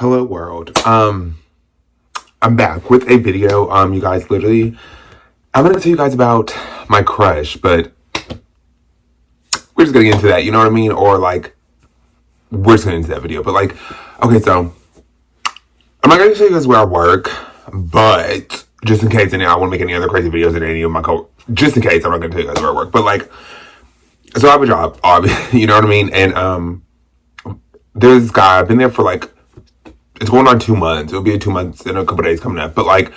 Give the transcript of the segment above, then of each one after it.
Hello world. I'm back with a video. You guys, literally, I'm gonna tell you guys about my crush, but we're just gonna get into that, you know what I mean? Or like, we're just gonna get into that video. But like, okay, so I'm not gonna tell you guys where I work, but just in case, and I won't make any other crazy videos in any of my just in case, I'm not gonna tell you guys where I work. But like, so I have a job, you know what I mean? And there's this guy. I've been there for like, it's going on 2 months. It'll be 2 months in a couple days coming up. But like,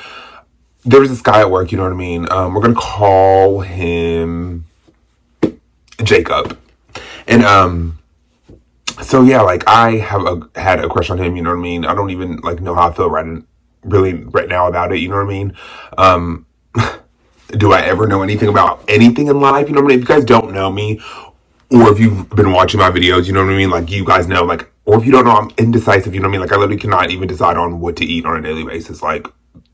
there's this guy at work, you know what I mean? We're gonna call him Jacob. And so yeah, like I have had a crush on him, you know what I mean? I don't even like know how I feel right now about it, you know what I mean? Do I ever know anything about anything in life? You know what I mean? If you guys don't know me, or if you've been watching my videos, you know what I mean? Like, you guys know, like, or if you don't know, I'm indecisive, you know what I mean? Like, I literally cannot even decide on what to eat on a daily basis. Like,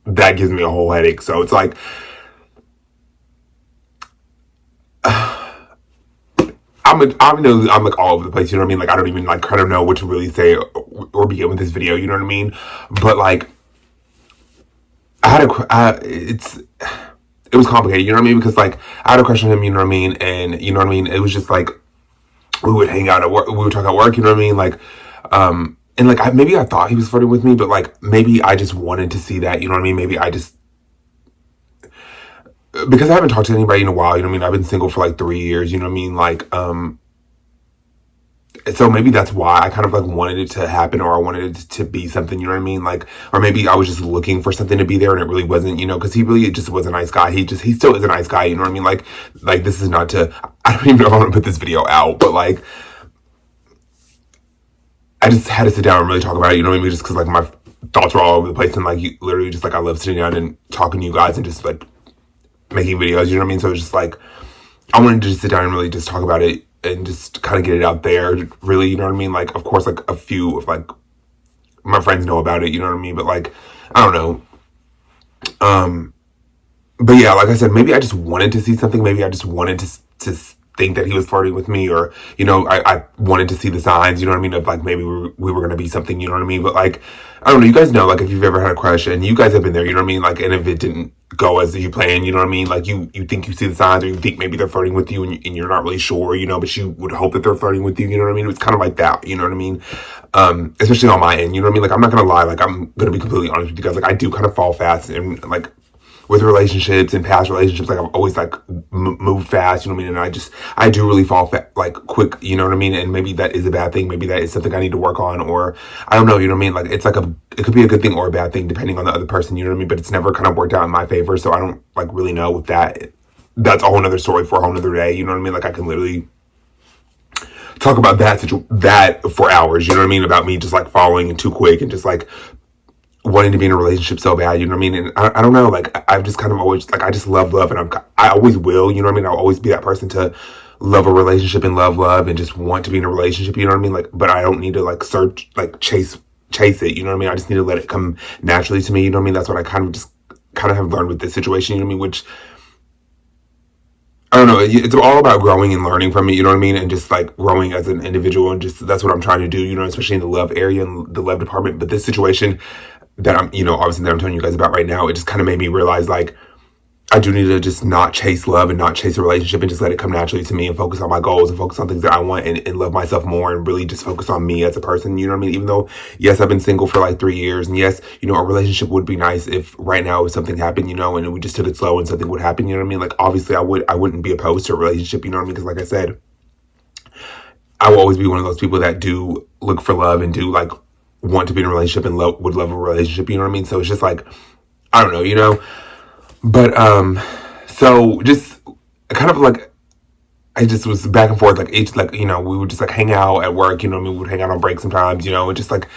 that gives me a whole headache. So it's like, I'm like all over the place, you know what I mean? Like, I don't even like kind of know what to really say or begin with this video, you know what I mean? But like, it was complicated, you know what I mean? Because like, I had a crush on him, you know what I mean? And you know what I mean? It was just like, we would hang out at work, we would talk at work, you know what I mean? Like, and like, maybe I thought he was flirting with me, but like, maybe I just wanted to see that, you know what I mean? Maybe I just, because I haven't talked to anybody in a while, you know what I mean? I've been single for like 3 years, you know what I mean? Like, so maybe that's why I kind of like wanted it to happen, or I wanted it to be something, you know what I mean? Like, or maybe I was just looking for something to be there and it really wasn't, you know, because he really just was a nice guy. He still is a nice guy, you know what I mean? Like this is not to, I don't even know if I want to put this video out, but like, I just had to sit down and really talk about it, you know what I mean? Just because like my thoughts were all over the place, and like, literally just like, I love sitting down and talking to you guys and just like making videos, you know what I mean? So it's just like, I wanted to just sit down and really just talk about it and just kind of get it out there, really, you know what I mean? Like, of course, like a few of like my friends know about it, you know what I mean? But like, I don't know. But yeah, like I said, maybe I just wanted to see something. Maybe I just wanted to think that he was flirting with me, or, you know, I wanted to see the signs, you know what I mean? Of like, maybe we were going to be something, you know what I mean? But like, I don't know, you guys know, like, if you've ever had a crush and you guys have been there, you know what I mean? Like, and if it didn't go as you planned, you know what I mean? Like, you think you see the signs, or you think maybe they're flirting with you, and you're not really sure, you know, but you would hope that they're flirting with you, you know what I mean? It's kind of like that, you know what I mean? Especially on my end, you know what I mean? Like, I'm not going to lie, like, I'm going to be completely honest with you guys. Like, I do kind of fall fast, and like, with relationships and past relationships, like, I've always like moved fast, you know what I mean? And I do really fall like quick, you know what I mean? And maybe that is a bad thing. Maybe that is something I need to work on, or I don't know, you know what I mean? Like, it's like it could be a good thing or a bad thing depending on the other person, you know what I mean? But it's never kind of worked out in my favor. So I don't like really know with that. That's a whole nother story for a whole nother day. You know what I mean? Like, I can literally talk about that for hours, you know what I mean? About me just like falling too quick and just like wanting to be in a relationship so bad, you know what I mean? And I don't know, like, I've just kind of always, like, I just love love, and I always will, you know what I mean? I'll always be that person to love a relationship and love and just want to be in a relationship, you know what I mean? Like, but I don't need to like search, like chase it, you know what I mean? I just need to let it come naturally to me, you know what I mean? That's what I kind of have learned with this situation, you know what I mean? Which, I don't know, it's all about growing and learning from it, you know what I mean? And just like growing as an individual, and just, that's what I'm trying to do, you know, especially in the love area and the love department. But this situation that I'm, you know, obviously that I'm telling you guys about right now, it just kind of made me realize, like, I do need to just not chase love and not chase a relationship, and just let it come naturally to me, and focus on my goals and focus on things that I want, and love myself more, and really just focus on me as a person, you know what I mean? Even though, yes, I've been single for like 3 years, and yes, you know, a relationship would be nice if right now if something happened, you know, and we just took it slow and something would happen, you know what I mean? Like, obviously I wouldn't be opposed to a relationship, you know what I mean? Because like I said, I will always be one of those people that do look for love and do like want to be in a relationship and would love a relationship, you know what I mean? So it's just like, I don't know, you know? But, so just kind of like, I just was back and forth, like, each, like, you know, we would just like hang out at work, you know what I mean? We would hang out on break sometimes, you know, and just like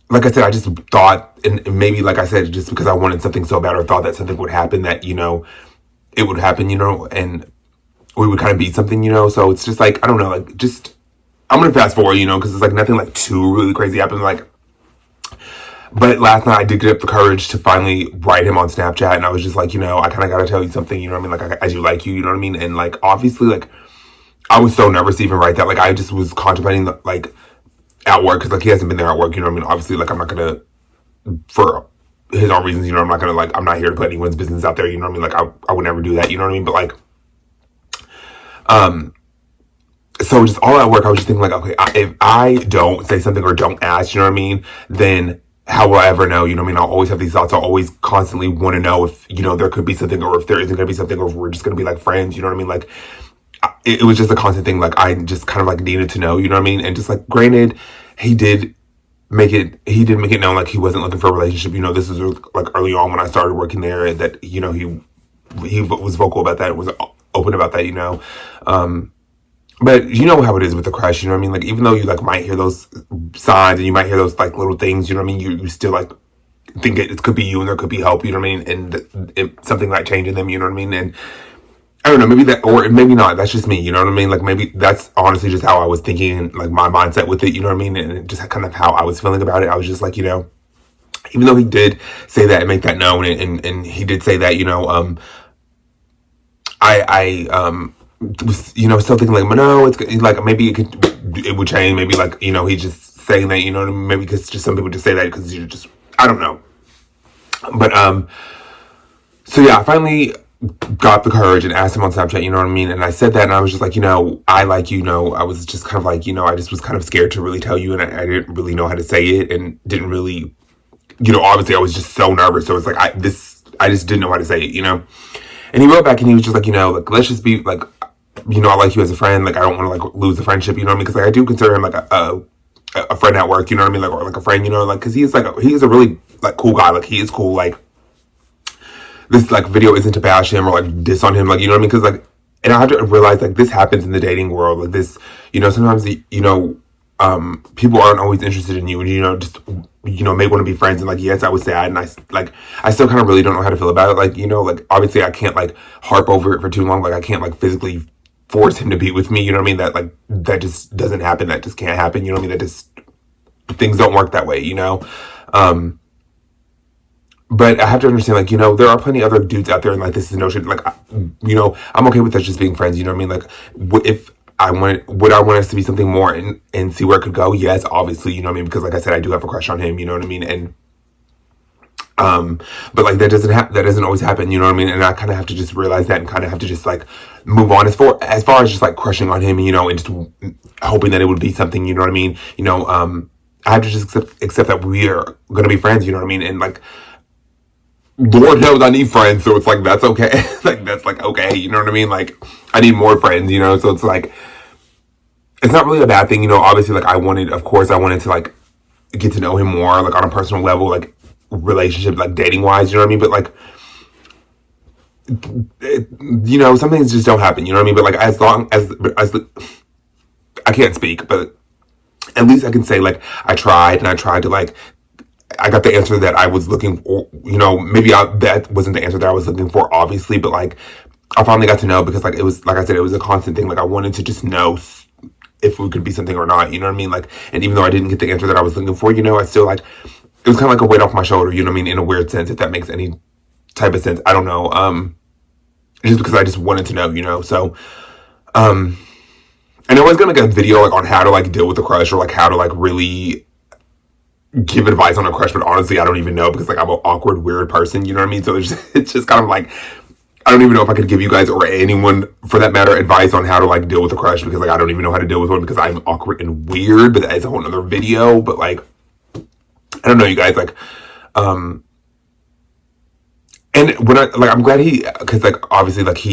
I said, I just thought, and maybe, like I said, just because I wanted something so bad, or thought that something would happen, that, you know, it would happen, you know, and we would kind of be something, you know? So it's just like, I don't know, like, just, I'm gonna fast forward, you know, because it's like nothing like too really crazy happened. Like, but last night I did get up the courage to finally write him on Snapchat, and I was just like, you know, I kind of gotta tell you something, you know what I mean? Like, I do like you, you know what I mean? And like, obviously, like, I was so nervous to even write that. Like, I just was contemplating, like, at work, because like he hasn't been there at work, you know what I mean? Obviously, like I'm not gonna, for his own reasons, you know, I'm not gonna like, I'm not here to put anyone's business out there, you know what I mean? Like I would never do that, you know what I mean? But like, so just all at work, I was just thinking like, okay, if I don't say something or don't ask, you know what I mean? Then how will I ever know? You know what I mean? I'll always have these thoughts. I'll always constantly want to know if, you know, there could be something, or if there isn't going to be something, or if we're just going to be like friends, you know what I mean? Like, it was just a constant thing. Like, I just kind of like needed to know, you know what I mean? And just like, granted, he did make it known like he wasn't looking for a relationship. You know, this was like early on when I started working there, that, you know, he was vocal about that, was open about that, you know. But you know how it is with the crush, you know what I mean? Like, even though you like might hear those signs and you might hear those like little things, you know what I mean? You still like think it could be you, and there could be help, you know what I mean? And something like changing them, you know what I mean? And I don't know, maybe that, or maybe not. That's just me, you know what I mean? Like, maybe that's honestly just how I was thinking, and like my mindset with it, you know what I mean? And just kind of how I was feeling about it. I was just like, you know, even though he did say that and make that known, and he did say that, you know, I was, you know, still thinking like, no, it's like, maybe it would change. Maybe like, you know, he's just saying that, you know what I mean? Maybe because just some people just say that because you're just, I don't know. But, so yeah, I finally got the courage and asked him on Snapchat, you know what I mean? And I said that, and I was just like, you know, I like, you know, I was just kind of like, you know, I just was kind of scared to really tell you, and I didn't really know how to say it, and didn't really, you know, obviously I was just so nervous. So it's like, I just didn't know how to say it, you know? And he wrote back and he was just like, you know, like, let's just be like, you know, I like you as a friend. Like, I don't want to like lose the friendship, you know what I mean? Because like, I do consider him like a friend at work, you know what I mean? Like, or like a friend, you know, like, because he's a really like cool guy. Like, he is cool. Like, this like video isn't to bash him or like diss on him, like, you know what I mean? Because like, and I have to realize like this happens in the dating world. Like, this, you know, sometimes you know, people aren't always interested in you, and you know, just, you know, may want to be friends. And like, yes, I was sad, and I still kind of really don't know how to feel about it. Like, you know, like, obviously I can't like harp over it for too long. Like, I can't like physically force him to be with me, you know what I mean? That like, that just doesn't happen. That just can't happen, you know what I mean? That just, things don't work that way, you know? But I have to understand, like, you know, there are plenty of other dudes out there, and like, this is no shit. Like, you know, I'm okay with us just being friends, you know what I mean? Like, if would I want us to be something more, and see where it could go? Yes, obviously, you know what I mean? Because like I said, I do have a crush on him, you know what I mean? And but like, that doesn't always happen, you know what I mean? And I kind of have to just realize that, and kind of have to just like move on as far as just like crushing on him, you know, and just hoping that it would be something, you know what I mean? You know, I have to just accept that we are gonna be friends, you know what I mean? And like, Lord knows I need friends, so it's like, that's okay. Like, that's like, okay, you know what I mean? Like, I need more friends, you know? So it's like, it's not really a bad thing, you know? Obviously, like, of course I wanted to like get to know him more, like on a personal level, like relationship, like dating wise, you know what I mean? But like, you know, some things just don't happen, you know what I mean? But like, as long as I can't speak, but at least I can say like, I tried to like, I got the answer that I was looking for, you know, maybe that wasn't the answer that I was looking for, obviously, but like, I finally got to know, because like, it was, like I said, it was a constant thing. Like, I wanted to just know if we could be something or not, you know what I mean? Like, and even though I didn't get the answer that I was looking for, you know, I still like, it was kind of like a weight off my shoulder, you know what I mean? In a weird sense, if that makes any type of sense. I don't know. Just because I just wanted to know, you know? So, and I was gonna make a video like on how to like deal with the crush, or like how to like really give advice on a crush, but honestly, I don't even know, because like, I'm an awkward, weird person, you know what I mean? So it's just kind of like, I don't even know if I could give you guys, or anyone for that matter, advice on how to like deal with a crush, because like, I don't even know how to deal with one, because I'm awkward and weird. But that's a whole nother video. But like, I don't know, you guys, like, and when I'm glad because like, obviously, like,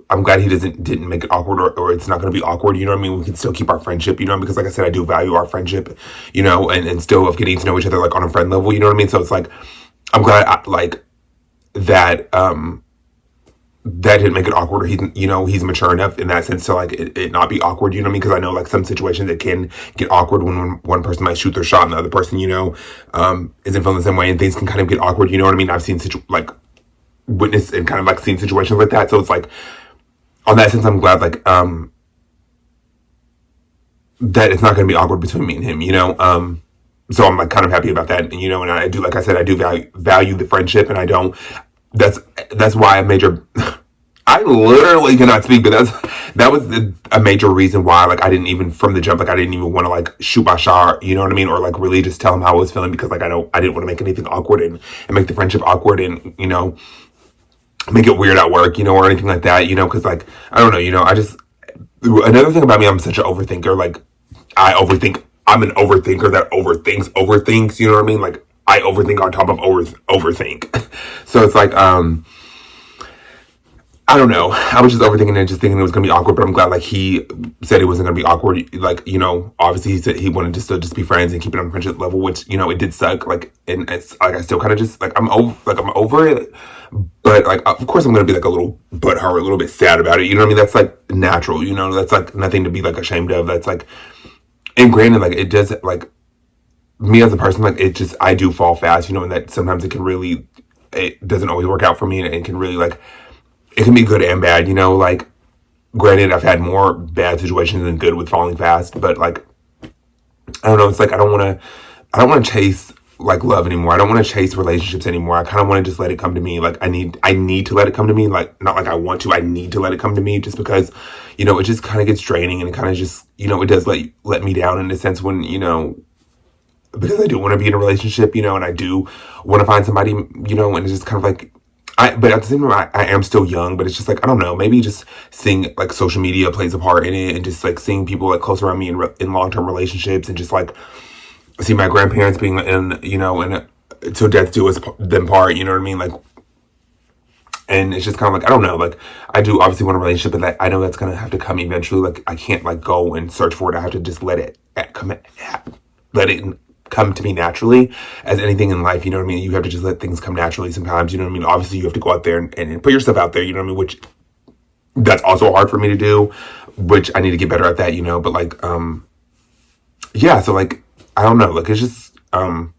I'm glad he didn't make it awkward, or it's not going to be awkward, you know what I mean? We can still keep our friendship, you know, because like I said, I do value our friendship, you know, and still of getting to know each other like on a friend level, you know what I mean? So it's like, I'm glad like that, that didn't make it awkward, or he's mature enough in that sense to like it not be awkward, you know what I mean? Because I know like some situations it can get awkward when one person might shoot their shot and the other person, you know, isn't feeling the same way, and things can kind of get awkward, you know what I mean? I've seen like witnessed and kind of like seen situations like that. So it's like, on that sense, I'm glad like that it's not going to be awkward between me and him, you know. So I'm like kind of happy about that, and you know, and I do, like I said, I do value the friendship, and I don't. That's why I I literally cannot speak, but that was a major reason why, like, I didn't even, from the jump, like, I didn't even want to, like, shoot my shot, you know what I mean? Or, like, really just tell him how I was feeling, because, like, I didn't want to make anything awkward, and make the friendship awkward, and, you know, make it weird at work, you know, or anything like that, you know, because, like, I don't know, you know, another thing about me, I'm such an overthinker. Like, I'm an overthinker that overthinks, you know what I mean? Like, I overthink on top of overthink. So it's like, I don't know. I was just overthinking and just thinking it was gonna be awkward, but I'm glad, like, he said it wasn't gonna be awkward. Like, you know, obviously he said he wanted to still just be friends and keep it on friendship level, which, you know, it did suck. Like, and it's like I still kind of just like I'm over it, but, like, of course I'm gonna be like a little butthurt, a little bit sad about it. You know what I mean? That's like natural. You know, that's like nothing to be like ashamed of. That's like, and granted, like, it does, like, me as a person, like, it just, I do fall fast. You know, and that sometimes it doesn't always work out for me, and it can really, like, it can be good and bad, you know, like, granted, I've had more bad situations than good with falling fast, but, like, I don't know, it's like, I don't want to chase, like, love anymore. I don't want to chase relationships anymore. I kind of want to just let it come to me. Like, I need to let it come to me. Like, not like I want to, I need to let it come to me, just because, you know, it just kind of gets draining, and it kind of just, you know, it does let me down in a sense when, you know, because I do want to be in a relationship, you know, and I do want to find somebody, you know, and it's just kind of like, but at the same time, I am still young, but it's just like, I don't know, maybe just seeing, like, social media plays a part in it, and just, like, seeing people, like, close around me in long-term relationships, and just, like, see my grandparents being in, you know, and till death do us them part, you know what I mean? Like, and it's just kind of like, I don't know, like, I do obviously want a relationship, but I know that's going to have to come eventually. Like, I can't, like, go and search for it. I have to just let it come to me naturally, as anything in life, you know what I mean? You have to just let things come naturally sometimes, you know what I mean? Obviously, you have to go out there and put yourself out there, you know what I mean? Which, that's also hard for me to do, which I need to get better at that, you know? But, like, yeah, so, like, I don't know, like, it's just, I'm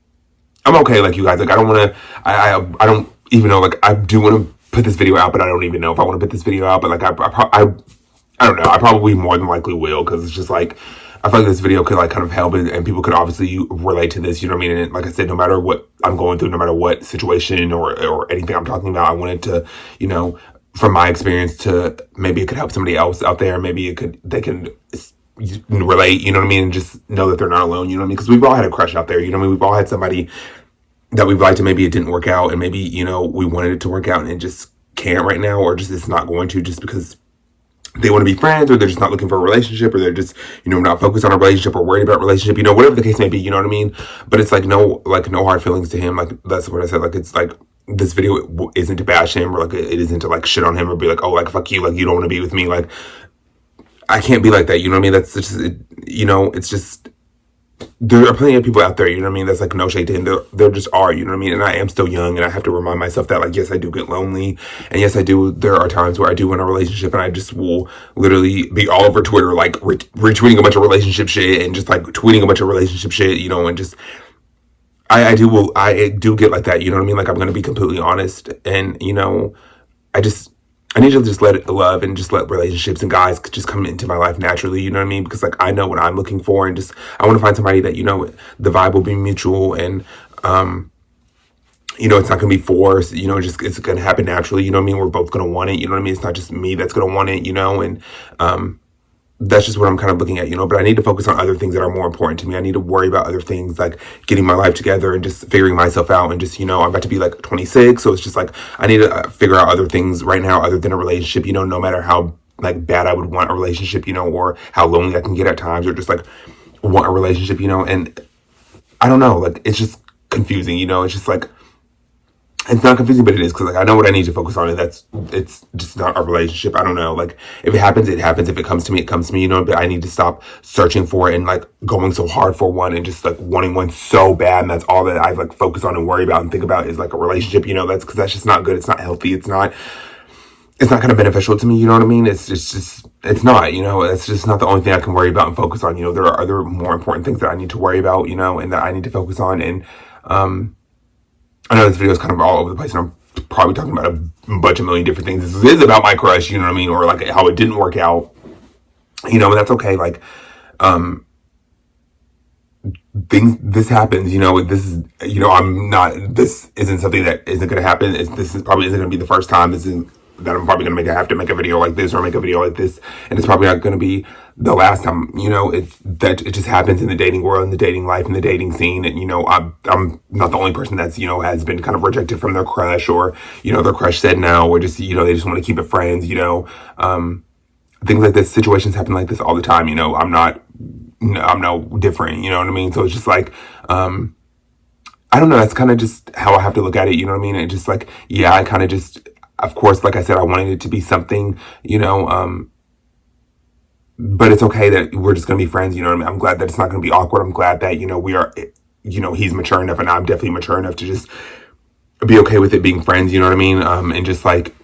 okay, like, you guys, like, I don't want to, I don't even know, like, I do want to put this video out, but I don't even know if I want to put this video out, but, like, I don't know, I probably more than likely will, because it's just, like, I feel like this video could, like, kind of help, and people could obviously relate to this, you know what I mean? And like I said, no matter what I'm going through, no matter what situation or anything I'm talking about, I wanted to, you know, from my experience, to maybe it could help somebody else out there. Maybe they can relate, you know what I mean? And just know that they're not alone, you know what I mean? Because we've all had a crush out there, you know what I mean? We've all had somebody that we've liked, and maybe it didn't work out, and maybe, you know, we wanted it to work out and it just can't right now, or just it's not going to, just because they want to be friends, or they're just not looking for a relationship, or they're just, you know, not focused on a relationship, or worried about relationship, you know, whatever the case may be, you know what I mean? But it's like, no hard feelings to him. Like, that's what I said. Like, it's like, this video isn't to bash him, or like, it isn't to, like, shit on him, or be like, oh, like, fuck you, like, you don't want to be with me. Like, I can't be like that, you know what I mean? That's just, you know, it's just, there are plenty of people out there, you know what I mean? That's like, no shade to him. There just are, you know what I mean? And I am still young, and I have to remind myself that, like, yes, I do get lonely. And yes, I do. There are times where I do want a relationship, and I just will literally be all over Twitter, like, retweeting a bunch of relationship shit, and just, like, tweeting a bunch of relationship shit, you know, and just, I do get like that, you know what I mean? Like, I'm going to be completely honest. And, you know, I need to just let it love, and just let relationships and guys just come into my life naturally, you know what I mean? Because, like, I know what I'm looking for, and just, I want to find somebody that, you know, the vibe will be mutual, and, you know, it's not going to be forced, you know, just, it's going to happen naturally, you know what I mean? We're both going to want it, you know what I mean? It's not just me that's going to want it, you know? And, that's just what I'm kind of looking at, you know, but I need to focus on other things that are more important to me. I need to worry about other things, like getting my life together, and just figuring myself out, and just, you know, I'm about to be like 26. So it's just like, I need to figure out other things right now other than a relationship, you know, no matter how, like, bad I would want a relationship, you know, or how lonely I can get at times, or just, like, want a relationship, you know. And I don't know, like, it's just confusing, you know. It's just like, it's not confusing, but it is, because, like, I know what I need to focus on, and it's just not a relationship. I don't know, like, if it happens, it happens. If it comes to me, it comes to me, you know. But I need to stop searching for it, and, like, going so hard for one, and just, like, wanting one so bad, and that's all that I, like, focus on and worry about and think about is, like, a relationship, you know. That's because that's just not good. It's not healthy. It's not kind of beneficial to me, you know what I mean? It's not, you know. It's just not the only thing I can worry about and focus on, you know. There are other more important things that I need to worry about, you know, and that I need to focus on. And I know this video is kind of all over the place, and I'm probably talking about a bunch of million different things. This is about my crush, you know what I mean? Or, like, how it didn't work out, you know, and that's okay. Like, this happens, you know. This is, you know, this isn't something that isn't going to happen. This is probably isn't going to be the first time. This isn't that I'm probably gonna have to make a video like this or make a video like this, and it's probably not gonna be the last time. You know, it just happens in the dating world, in the dating life, in the dating scene, and you know, I'm not the only person that's, you know, has been kind of rejected from their crush, or you know, their crush said no, or just, you know, they just want to keep it friends. You know, things like this, situations happen like this all the time. You know, I'm no different. You know what I mean? So it's just like, I don't know. That's kind of just how I have to look at it. You know what I mean? And just like, yeah, I kind of just, of course, like I said, I wanted it to be something, you know, but it's okay that we're just going to be friends. You know what I mean? I'm glad that it's not going to be awkward. I'm glad that, you know, we are, you know, he's mature enough and I'm definitely mature enough to just be okay with it being friends. You know what I mean? And just like,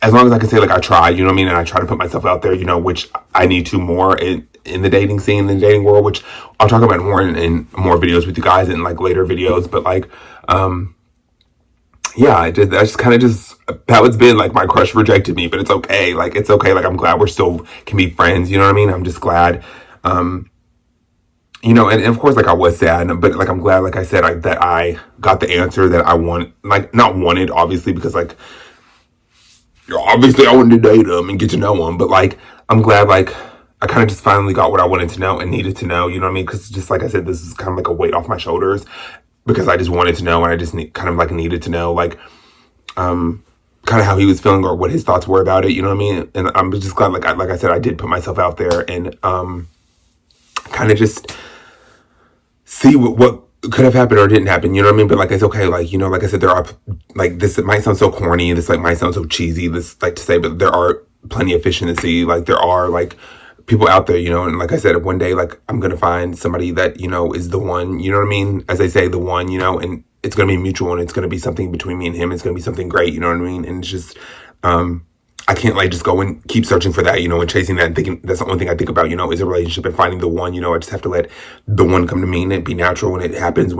as long as I can say, like, I tried, you know what I mean? And I try to put myself out there, you know, which I need to more in the dating scene, in the dating world, which I'll talk about more in more videos with you guys in like later videos. But like, yeah, that's just kind of just how it's been. Like, my crush rejected me, but it's okay. Like, it's okay. Like, I'm glad we're still can be friends. You know what I mean? I'm just glad, you know, and of course, like, I was sad, but like, I'm glad, like I said, that I got the answer that I want, like, not wanted, obviously, because like, obviously I wanted to date him and get to know him, but like, I'm glad, like, I kind of just finally got what I wanted to know and needed to know, you know what I mean? Because just like I said, this is kind of like a weight off my shoulders, because I just wanted to know, and I just kind of like needed to know, like, kind of how he was feeling or what his thoughts were about it, you know what I mean? And I'm just glad, like I said, I did put myself out there and kind of just see what could have happened or didn't happen, you know what I mean? But like, it's okay. Like, you know, like I said, there are, like, this, it might sound so corny, this like might sound so cheesy, this like to say, but there are plenty of fish in the sea. Like, there are like people out there, you know, and like I said, one day, like, I'm gonna find somebody that, you know, is the one, you know what I mean? As they say, the one, you know, and it's gonna be mutual, and it's gonna be something between me and him. It's gonna be something great, you know what I mean? And it's just, I can't like just go and keep searching for that, you know, and chasing that and thinking that's the only thing I think about, you know, is a relationship and finding the one, you know. I just have to let the one come to me and it be natural when it happens,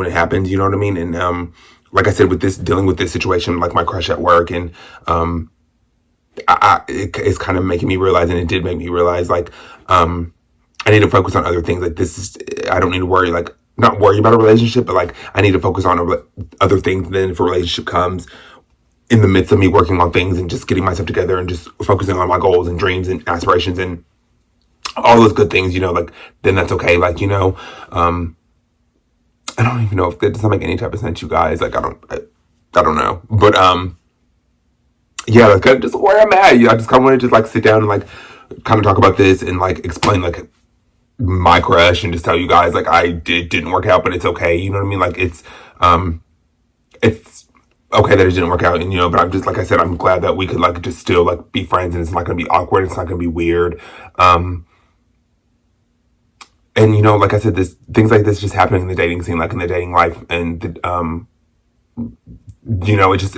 you know what I mean? And like I said, with this, dealing with this situation, like my crush at work, and it's kind of making me realize, and it did make me realize, like, I need to focus on other things. Like, this is, I don't need to worry, like, not worry about a relationship, but like, I need to focus on other things. Then if a relationship comes in the midst of me working on things and just getting myself together and just focusing on my goals and dreams and aspirations and all those good things, you know, like, then that's okay. Like, you know, I don't even know if that doesn't make any type of sense, you guys. Like, I don't know, but yeah, that's kind of just where I'm at. I just kind of want to just like sit down and like kind of talk about this and like explain like my crush and just tell you guys, like, didn't work out, but it's okay. You know what I mean? Like, it's okay that it didn't work out, and you know, but I'm just, like I said, I'm glad that we could like just still like be friends, and it's not gonna be awkward, it's not gonna be weird, and you know, like I said, things like this just happening in the dating scene, like in the dating life, and you know, it just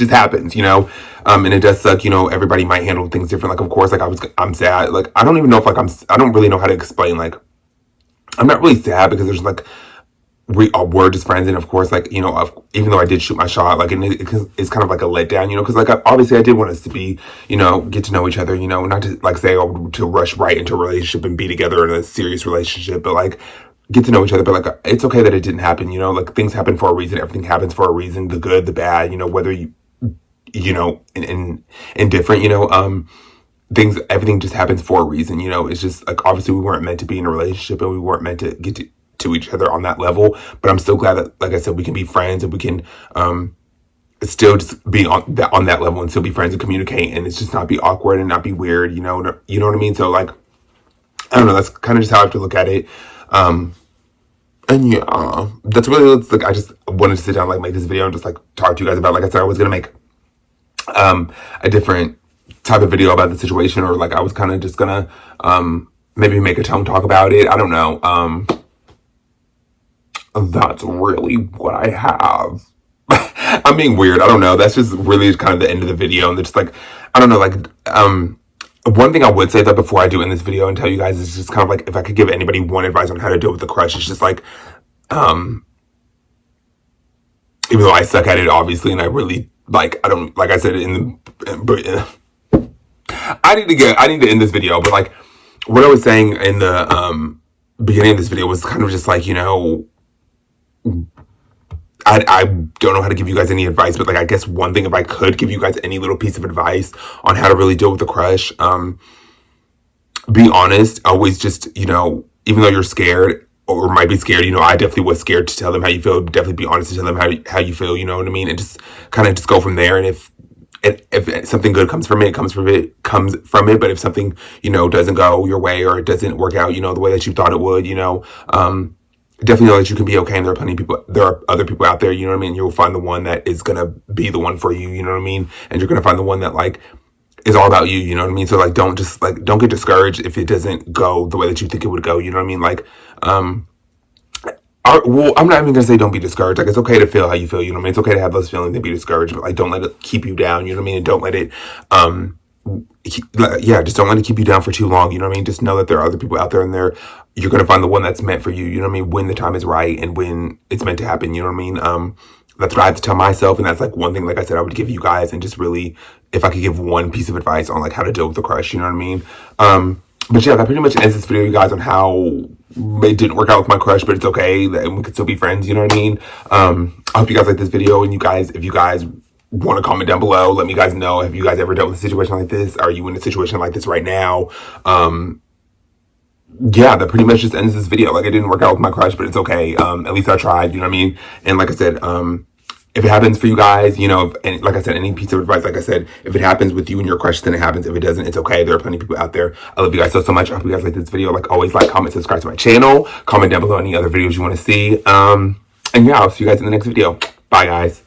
happens, you know, and it does suck, you know. Everybody might handle things different. Like, of course, like, I'm sad. Like, I don't even know if like I don't really know how to explain. Like, I'm not really sad because there's like, we're just friends, and of course, like, you know, even though I did shoot my shot, like, it's kind of like a letdown, you know, because like, obviously I did want us to be, you know, get to know each other, you know, not to like say, oh, to rush right into a relationship and be together in a serious relationship, but like, get to know each other. But like, it's okay that it didn't happen, you know. Like, things happen for a reason. Everything happens for a reason. The good, the bad, you know, whether you know, and different, you know, everything just happens for a reason, you know. It's just like, obviously we weren't meant to be in a relationship, and we weren't meant to get to each other on that level, but I'm still glad that, like I said, we can be friends, and we can still just be on that level and still be friends and communicate, and it's just not be awkward and not be weird, you know what I mean? So like, I don't know, that's kind of just how I have to look at it. And yeah, that's really, like, I just wanted to sit down, like, make this video and just like talk to you guys about, like I said, I was gonna make a different type of video about the situation, or like I was kind of just gonna maybe make a tone talk about it. I don't know. That's really what I have. I'm being weird. I don't know. That's just really kind of the end of the video. And it's like, I don't know, like, one thing I would say that before I do end this video and tell you guys is just kind of like, if I could give anybody one advice on how to deal with the crush, it's just like, even though I suck at it, obviously, and I really, like, I don't, like I said, I need to end this video, but like, what I was saying in the, beginning of this video was kind of just like, you know, I don't know how to give you guys any advice, but like, I guess one thing, if I could give you guys any little piece of advice on how to really deal with the crush, be honest. Always just, even though you're scared or might be scared, I definitely was scared to tell them how you feel. Definitely be honest to tell them how you feel, you know what I mean? And just kind of just go from there. And if something good comes from it, comes from it. But if something, doesn't go your way, or it doesn't work out, the way that you thought it would, definitely know that you can be okay. And there are other people out there, you know what I mean? You'll find the one that is going to be the one for you, you know what I mean? And you're going to find the one that like is all about you, you know what I mean? So like, don't get discouraged if it doesn't go the way that you think it would go, you know what I mean? Like, well, I'm not even gonna say don't be discouraged. Like, it's okay to feel how you feel, you know what I mean? It's okay to have those feelings and be discouraged, but like, don't let it keep you down, you know what I mean? And don't let it, just don't let it keep you down for too long, you know what I mean? Just know that there are other people out there, and you're gonna find the one that's meant for you, you know what I mean? When the time is right and when it's meant to happen, you know what I mean? That's what I have to tell myself, and that's like one thing, like I said, I would give you guys, and just really, if I could give one piece of advice on like how to deal with the crush, you know what I mean? But yeah, that pretty much ends this video, you guys, on how it didn't work out with my crush, but it's okay, and we could still be friends, you know what I mean? I hope you guys like this video, and if you guys want to comment down below, let me guys know, have you guys ever dealt with a situation like this? Are you in a situation like this right now? Yeah, that pretty much just ends this video. Like, it didn't work out with my crush, but it's okay. At least I tried, you know what I mean? And like I said, if it happens for you guys, and like I said, any piece of advice, like I said, if it happens with you and your crush, then it happens. If it doesn't, it's okay. There are plenty of people out there. I love you guys so much. I hope you guys like this video. Like always, like, comment, subscribe to my channel. Comment down below any other videos you want to see. And yeah, I'll see you guys in the next video. Bye, guys.